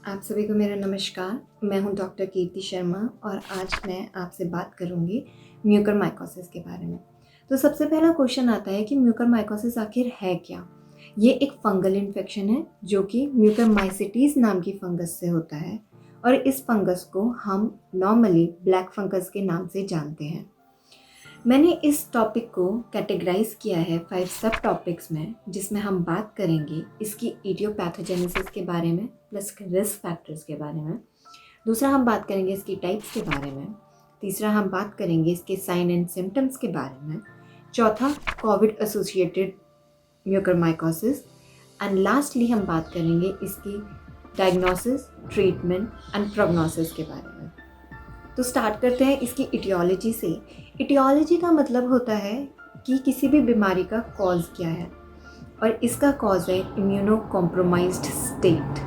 आप सभी को मेरा नमस्कार। मैं हूं डॉक्टर कीर्ति शर्मा और आज मैं आपसे बात करूंगी म्यूकरमाइकोसिस के बारे में। तो सबसे पहला क्वेश्चन आता है कि म्यूकरमाइकोसिस आखिर है क्या? ये एक फंगल इन्फेक्शन है जो कि म्यूकरमाइसिटीज नाम की फंगस से होता है और इस फंगस को हम नॉर्मली ब्लैक फंगस के नाम से जानते हैं। मैंने इस टॉपिक को कैटेगराइज किया है 5 सब टॉपिक्स में, जिसमें हम बात करेंगे इसकी इडियोपैथोजेनेसिस के बारे में प्लस रिस्क फैक्टर्स के बारे में। दूसरा हम बात करेंगे इसकी टाइप्स के बारे में। तीसरा हम बात करेंगे इसके साइन एंड सिम्टम्स के बारे में। चौथा Covid associated mucormycosis and lastly हम बात करेंगे इसकी डायग्नोसिस, ट्रीटमेंट एंड प्रोग्नोसिस के बारे में। तो स्टार्ट करते हैं इसकी इटियोलॉजी से। इटियोलॉजी का मतलब होता है कि किसी भी बीमारी का कॉज क्या है, और इसका कॉज है immuno compromised state.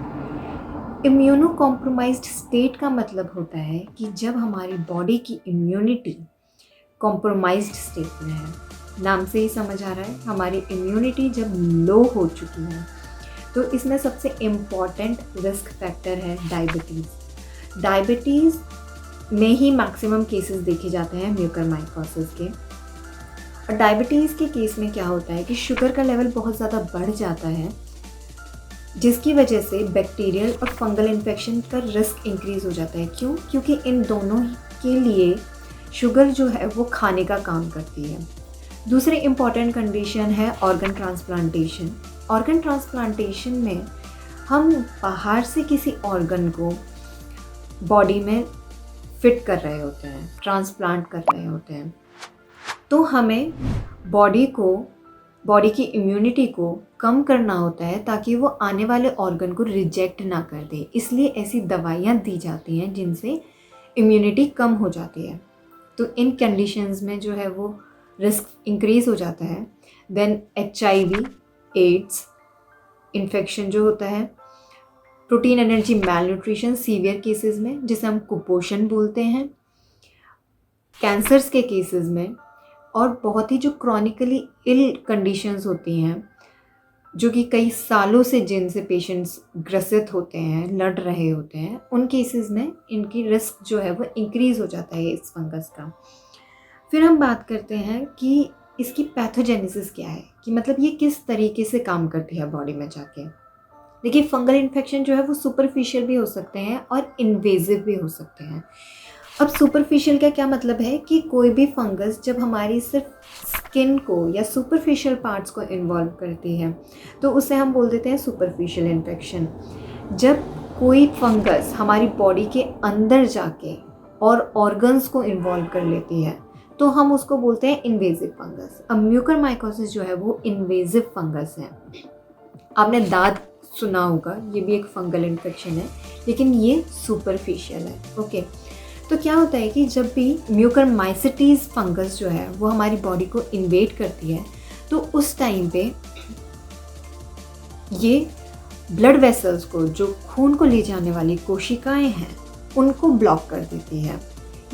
Immuno compromised state का मतलब होता है कि जब हमारी बॉडी की इम्यूनिटी कॉम्प्रोमाइज्ड स्टेट में है। नाम से ही समझ आ रहा है, हमारी इम्यूनिटी जब लो हो चुकी है। तो इसमें सबसे इम्पॉर्टेंट रिस्क फैक्टर है डायबिटीज़। डायबिटीज़ में ही मैक्सिमम केसेस देखे जाते हैं म्यूकरमाइकोसिस के। और डायबिटीज़ के केस में क्या होता है कि शुगर का लेवल बहुत ज़्यादा बढ़ जाता है, जिसकी वजह से बैक्टीरियल और फंगल इन्फेक्शन का रिस्क इंक्रीज़ हो जाता है। क्यों? क्योंकि इन दोनों के लिए शुगर जो है वो खाने का काम करती है। दूसरी इम्पॉर्टेंट कंडीशन है ऑर्गन ट्रांसप्लांटेशन। ऑर्गन ट्रांसप्लांटेशन में हम बाहर से किसी ऑर्गन को बॉडी में फिट कर रहे होते हैं, ट्रांसप्लांट कर रहे होते हैं। तो हमें बॉडी की इम्यूनिटी को कम करना होता है ताकि वो आने वाले ऑर्गन को रिजेक्ट ना कर दे। इसलिए ऐसी दवाइयाँ दी जाती हैं जिनसे इम्यूनिटी कम हो जाती है। तो इन कंडीशंस में जो है वो रिस्क इंक्रीज़ हो जाता है। देन HIV, एड्स इन्फेक्शन जो होता है, protein energy malnutrition severe cases में, जिसे हम कुपोषण बोलते हैं, कैंसर्स के केसेस में, और बहुत ही जो क्रॉनिकली इल कंडीशंस होती हैं जो कि कई सालों से जिनसे पेशेंट्स ग्रसित होते हैं, लड़ रहे होते हैं, उन केसेस में इनकी रिस्क जो है वो इंक्रीज़ हो जाता है इस फंगस का। फिर हम बात करते हैं कि इसकी पैथोजेनेसिस क्या है, कि मतलब ये किस तरीके से काम करती है बॉडी में जाके। देखिए, फंगल इन्फेक्शन जो है वो सुपरफिशियल भी हो सकते हैं और इन्वेजिव भी हो सकते हैं। अब सुपरफिशियल का क्या मतलब है कि कोई भी फंगस जब हमारी सिर्फ स्किन को या सुपरफिशियल पार्ट्स को इन्वॉल्व करती है तो उसे हम बोल देते हैं सुपरफिशियल इन्फेक्शन। जब कोई फंगस हमारी बॉडी के अंदर जाके और ऑर्गन्स को इन्वॉल्व कर लेती है तो हम उसको बोलते हैं इन्वेजिव फंगस। अब म्यूकरमाइकोसिस जो है वो इन्वेजिव फंगस है। आपने दाद सुना होगा, ये भी एक फंगल इन्फेक्शन है, लेकिन ये सुपरफिशियल है। ओके, तो क्या होता है कि जब भी म्यूकरमाइसिटीज फंगस जो है वो हमारी बॉडी को इन्वेड करती है तो उस टाइम पे ये ब्लड वेसल्स को, जो खून को ले जाने वाली कोशिकाएं हैं, उनको ब्लॉक कर देती है।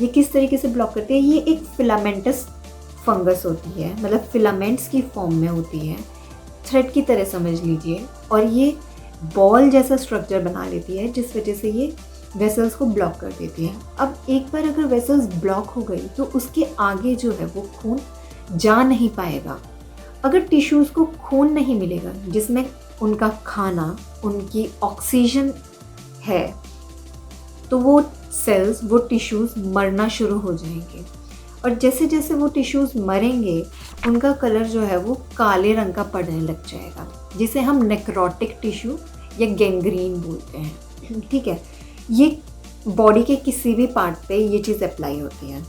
ये किस तरीके से ब्लॉक करती है? ये एक फिलामेंटस फंगस होती है, मतलब फिलामेंट्स की फॉर्म में होती है, थ्रेड की तरह समझ लीजिए, और ये बॉल जैसा स्ट्रक्चर बना लेती है जिस वजह से ये वेसल्स को ब्लॉक कर देती है। अब एक बार अगर वेसल्स ब्लॉक हो गई तो उसके आगे जो है वो खून जा नहीं पाएगा। अगर टिश्यूज़ को खून नहीं मिलेगा जिसमें उनका खाना, उनकी ऑक्सीजन है, तो वो सेल्स, वो टिश्यूज़ मरना शुरू हो जाएंगे। और जैसे जैसे वो टिश्यूज़ मरेंगे उनका कलर जो है वो काले रंग का पड़ने लग जाएगा, जिसे हम नेक्रोटिक टिश्यू या गैंग्रीन बोलते हैं। ठीक है, ये बॉडी के किसी भी पार्ट पे ये चीज़ अप्लाई होती है।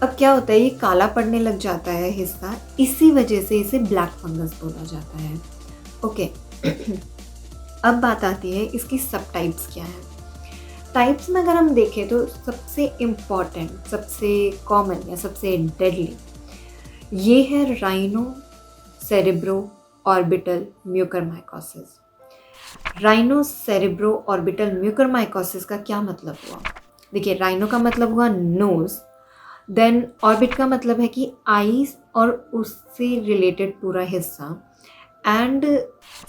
अब क्या होता है, ये काला पड़ने लग जाता है हिस्सा, इसी वजह से इसे ब्लैक फंगस बोला जाता है। ओके, अब बात आती है इसकी सब टाइप्स क्या हैं। टाइप्स में अगर हम देखें तो सबसे इम्पॉर्टेंट, सबसे कॉमन या सबसे डेडली ये है rhino cerebro orbital mucormycosis. Rhino cerebro orbital mucormycosis का क्या मतलब हुआ? देखिए, राइनो का मतलब हुआ नोज़, देन ऑर्बिट का मतलब है कि आईज और उससे रिलेटेड पूरा हिस्सा, एंड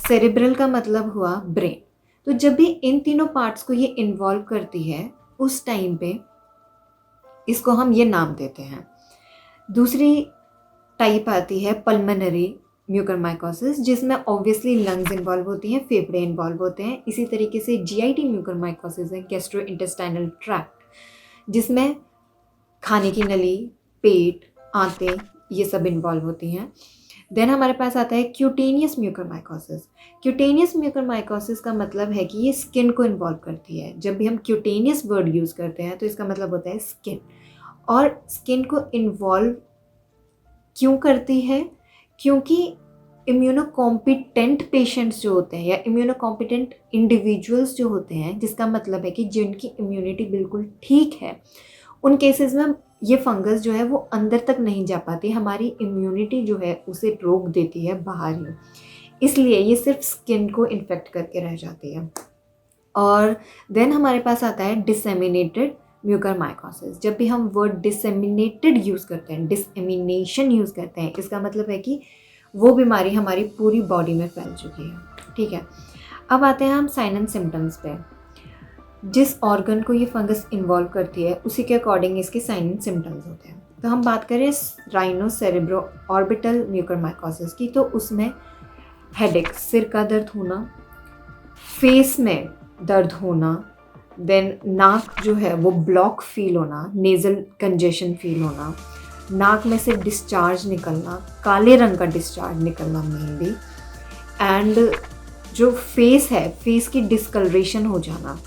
सेरेब्रल का मतलब हुआ ब्रेन। तो जब भी इन तीनों पार्ट्स को ये इन्वॉल्व करती है उस टाइम पे इसको हम ये नाम देते हैं। दूसरी टाइप आती है पल्मोनरी म्यूकरमाइकोसिस, जिसमें ऑब्वियसली लंग्स इन्वॉल्व होती हैं, फेफड़े इन्वॉल्व होते हैं। इसी तरीके से जीआईटी म्यूकरमाइकोसिस है, गैस्ट्रो इंटेस्टाइनल ट्रैक्ट, जिसमें खाने की नली, पेट, आंतें ये सब इन्वॉल्व होती हैं। देन हमारे पास आता है क्यूटेनियस म्यूकरमाइकोसिस। क्यूटेनियस म्यूकरमाइकोसिस का मतलब है कि ये स्किन को इन्वॉल्व करती है। जब भी हम क्यूटेनियस वर्ड यूज़ करते हैं तो इसका मतलब होता है स्किन। और स्किन को इन्वॉल्व क्यों करती है? क्योंकि इम्यूनोकॉम्पिटेंट पेशेंट्स जो होते हैं या इम्यूनोकॉम्पिटेंट इंडिविजुअल्स जो होते हैं, जिसका मतलब है कि जिनकी इम्यूनिटी बिल्कुल ठीक है, उन केसेस में ये फंगस जो है वो अंदर तक नहीं जा पाती, हमारी इम्यूनिटी जो है उसे रोक देती है बाहर ही, इसलिए ये सिर्फ स्किन को इन्फेक्ट करके रह जाती है। और देन हमारे पास आता है डिसेमिनेटेड म्यूकरमाइकोसिस। जब भी हम वर्ड डिसेमिनेटेड यूज़ करते हैं, डिसेमिनेशन यूज़ करते हैं, इसका मतलब है कि वो बीमारी हमारी पूरी बॉडी में फैल चुकी है। ठीक है, अब आते हैं हम साइन एंड सिम्टम्स पे। जिस ऑर्गन को ये फंगस इन्वॉल्व करती है उसी के अकॉर्डिंग इसके साइन एंड सिम्टम्स होते हैं। तो हम बात करें राइनो सेरेब्रो ऑर्बिटल म्यूकरमाइकोसिस की, तो उसमें हेडेक, सिर का दर्द होना, फेस में दर्द होना, देन नाक जो है वो ब्लॉक फील होना, नेज़ल कंजेशन फील होना, नाक में से डिस्चार्ज निकलना, काले रंग का डिस्चार्ज निकलना मेनली, एंड जो फेस है, फेस की डिस्कलरेशन हो जाना,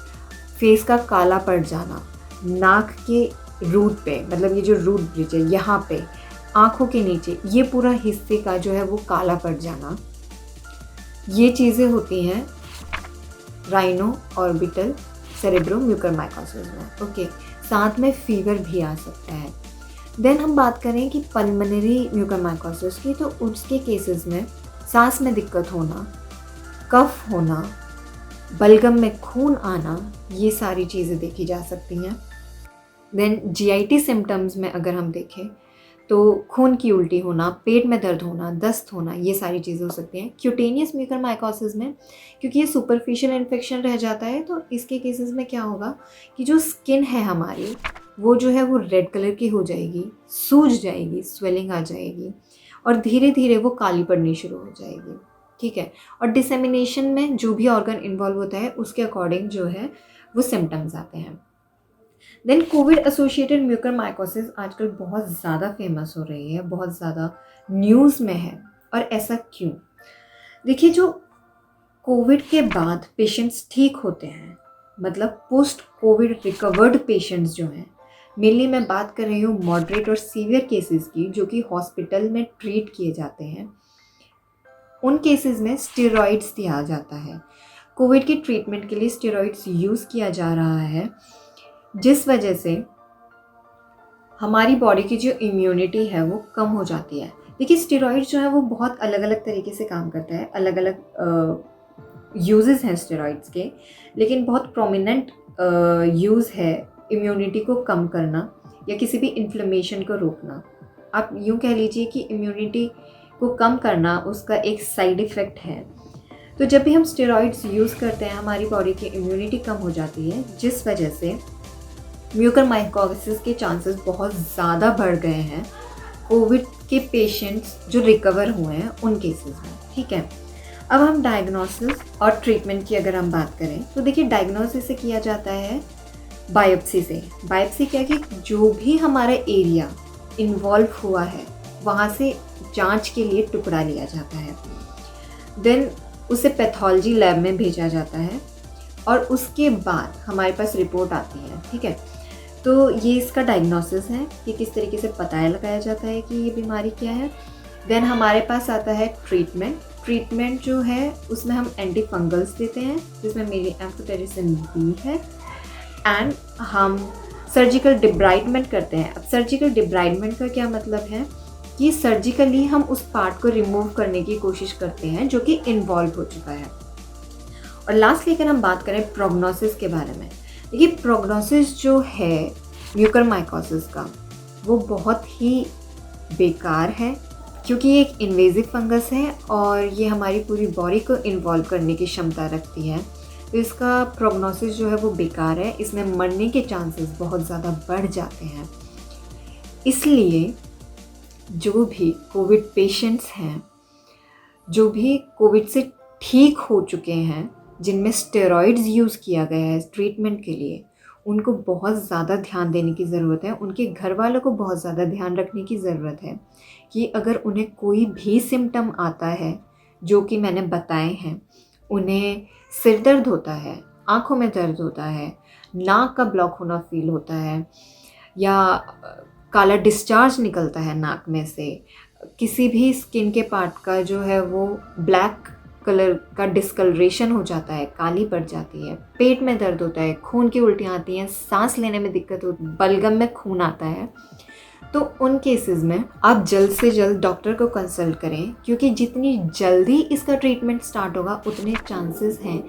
फेस का काला पड़ जाना, नाक के रूट पे, मतलब ये जो रूट ब्रिज है यहाँ पे, आँखों के नीचे, ये पूरा हिस्से का जो है वो काला पड़ जाना, ये चीज़ें होती हैं राइनो ऑर्बिटल सेरेब्रो म्यूकरमाइकोसिस में। ओके, साथ में फीवर भी आ सकता है। देन हम बात करें कि पल्मोनरी म्यूकरमाइकोसिस की, तो उसके केसेस में सांस में दिक्कत होना, कफ होना, बलगम में खून आना, ये सारी चीज़ें देखी जा सकती हैं। देन जीआईटी सिम्टम्स में अगर हम देखें तो खून की उल्टी होना, पेट में दर्द होना, दस्त होना, ये सारी चीज़ें हो सकती हैं। क्यूटेनियस म्यूकरमाइकोसिस में क्योंकि ये सुपरफिशियल इन्फेक्शन रह जाता है, तो इसके केसेस में क्या होगा कि जो स्किन है हमारी वो जो है वो रेड कलर की हो जाएगी, सूज जाएगी, स्वेलिंग आ जाएगी और धीरे धीरे वो काली पड़नी शुरू हो जाएगी। ठीक है, और डिसेमिनेशन में जो भी ऑर्गन इन्वॉल्व होता है उसके अकॉर्डिंग जो है वो सिम्टम्स आते हैं। देन कोविड एसोसिएटेड म्यूकरमाइकोसिस आजकल बहुत ज़्यादा फेमस हो रही है, बहुत ज़्यादा न्यूज़ में है। और ऐसा क्यों? देखिए, जो कोविड के बाद पेशेंट्स ठीक होते हैं, मतलब पोस्ट कोविड रिकवर्ड पेशेंट्स जो हैं, मेनली मैं बात कर रही हूँ मॉडरेट और सीवियर केसेस की, जो कि हॉस्पिटल में ट्रीट किए जाते हैं, उन केसेस में स्टेरॉइड्स दिया जाता है। कोविड के ट्रीटमेंट के लिए स्टेरॉइड्स यूज़ किया जा रहा है, जिस वजह से हमारी बॉडी की जो इम्यूनिटी है वो कम हो जाती है। देखिए, स्टेरॉइड्स जो है वो बहुत अलग अलग तरीके से काम करता है, अलग अलग यूजेस हैं स्टेरॉइड्स के, लेकिन बहुत प्रोमिनेंट यूज़ है इम्यूनिटी को कम करना या किसी भी इन्फ्लेमेशन को रोकना। आप यूँ कह लीजिए कि इम्यूनिटी को कम करना उसका एक साइड इफ़ेक्ट है। तो जब भी हम स्टेरॉइड्स यूज़ करते हैं हमारी बॉडी की इम्यूनिटी कम हो जाती है, जिस वजह से म्यूकरमाइकोसिस के चांसेस बहुत ज़्यादा बढ़ गए हैं कोविड के पेशेंट्स जो रिकवर हुए हैं उन केसेस में। ठीक है, अब हम डायग्नोसिस और ट्रीटमेंट की अगर हम बात करें तो देखिए, डायग्नोसिस से किया जाता है बायोप्सी से। बायोप्सी क्या कि जो भी हमारा एरिया इन्वॉल्व हुआ है वहाँ से जांच के लिए टुकड़ा लिया जाता है, देन उसे पैथोलॉजी लैब में भेजा जाता है और उसके बाद हमारे पास रिपोर्ट आती है। ठीक है, तो ये इसका डायग्नोसिस है कि किस तरीके से पता लगाया जाता है कि ये बीमारी क्या है। देन हमारे पास आता है ट्रीटमेंट जो है उसमें हम एंटी फंगल्स देते हैं, जिसमें मेरी एम्फोटेरिसिन बी है, एंड हम सर्जिकल डिब्राइडमेंट करते हैं। अब सर्जिकल डिब्राइडमेंट का क्या मतलब है कि सर्जिकली हम उस पार्ट को रिमूव करने की कोशिश करते हैं जो कि इन्वॉल्व हो चुका है। और लास्ट लेकर हम बात करें प्रोग्नोसिस के बारे में। देखिए, प्रोग्नोसिस जो है म्यूकरमाइकोसिस का वो बहुत ही बेकार है, क्योंकि ये एक इन्वेजिव फंगस है और ये हमारी पूरी बॉडी को इन्वॉल्व करने की क्षमता रखती है। तो इसका प्रोग्नोसिस जो है वो बेकार है, इसमें मरने के चांसेस बहुत ज़्यादा बढ़ जाते हैं। इसलिए जो भी कोविड पेशेंट्स हैं, जो भी कोविड से ठीक हो चुके हैं, जिनमें स्टेरॉइड्स यूज़ किया गया है ट्रीटमेंट के लिए, उनको बहुत ज़्यादा ध्यान देने की ज़रूरत है। उनके घर वालों को बहुत ज़्यादा ध्यान रखने की ज़रूरत है कि अगर उन्हें कोई भी सिम्टम आता है जो कि मैंने बताए हैं, उन्हें सिर दर्द होता है, आँखों में दर्द होता है, नाक का ब्लॉक होना फ़ील होता है, या काला डिस्चार्ज निकलता है नाक में से, किसी भी स्किन के पार्ट का जो है वो ब्लैक कलर का डिस्कलरेशन हो जाता है, काली पड़ जाती है, पेट में दर्द होता है, खून की उल्टियाँ आती हैं, सांस लेने में दिक्कत होती है, बलगम में खून आता है, तो उन केसेस में आप जल्द से जल्द डॉक्टर को कंसल्ट करें, क्योंकि जितनी जल्दी इसका ट्रीटमेंट स्टार्ट होगा उतने चांसेस हैं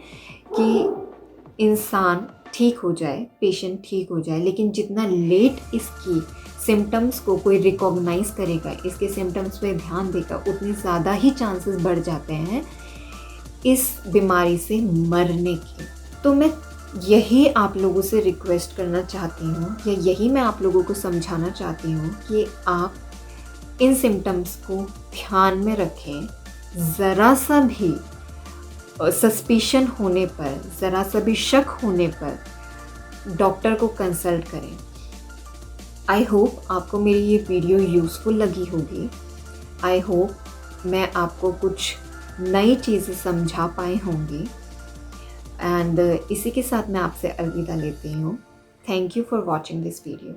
कि इंसान ठीक हो जाए, पेशेंट ठीक हो जाए। लेकिन जितना लेट इसकी सिम्टम्स को कोई रिकॉग्नाइज करेगा, इसके सिम्टम्स पे ध्यान देगा, उतनी ज़्यादा ही चांसेस बढ़ जाते हैं इस बीमारी से मरने के। तो मैं यही आप लोगों से रिक्वेस्ट करना चाहती हूँ, या यही मैं आप लोगों को समझाना चाहती हूँ कि आप इन सिम्टम्स को ध्यान में रखें। ज़रा सा भी सस्पिशन होने पर, ज़रा सा भी शक होने पर डॉक्टर को कंसल्ट करें। आई होप आपको मेरी ये वीडियो यूज़फुल लगी होगी। आई होप मैं आपको कुछ नई चीज़ें समझा पाई होंगी। एंड इसी के साथ मैं आपसे अलविदा लेती हूँ। Thank you for watching this video.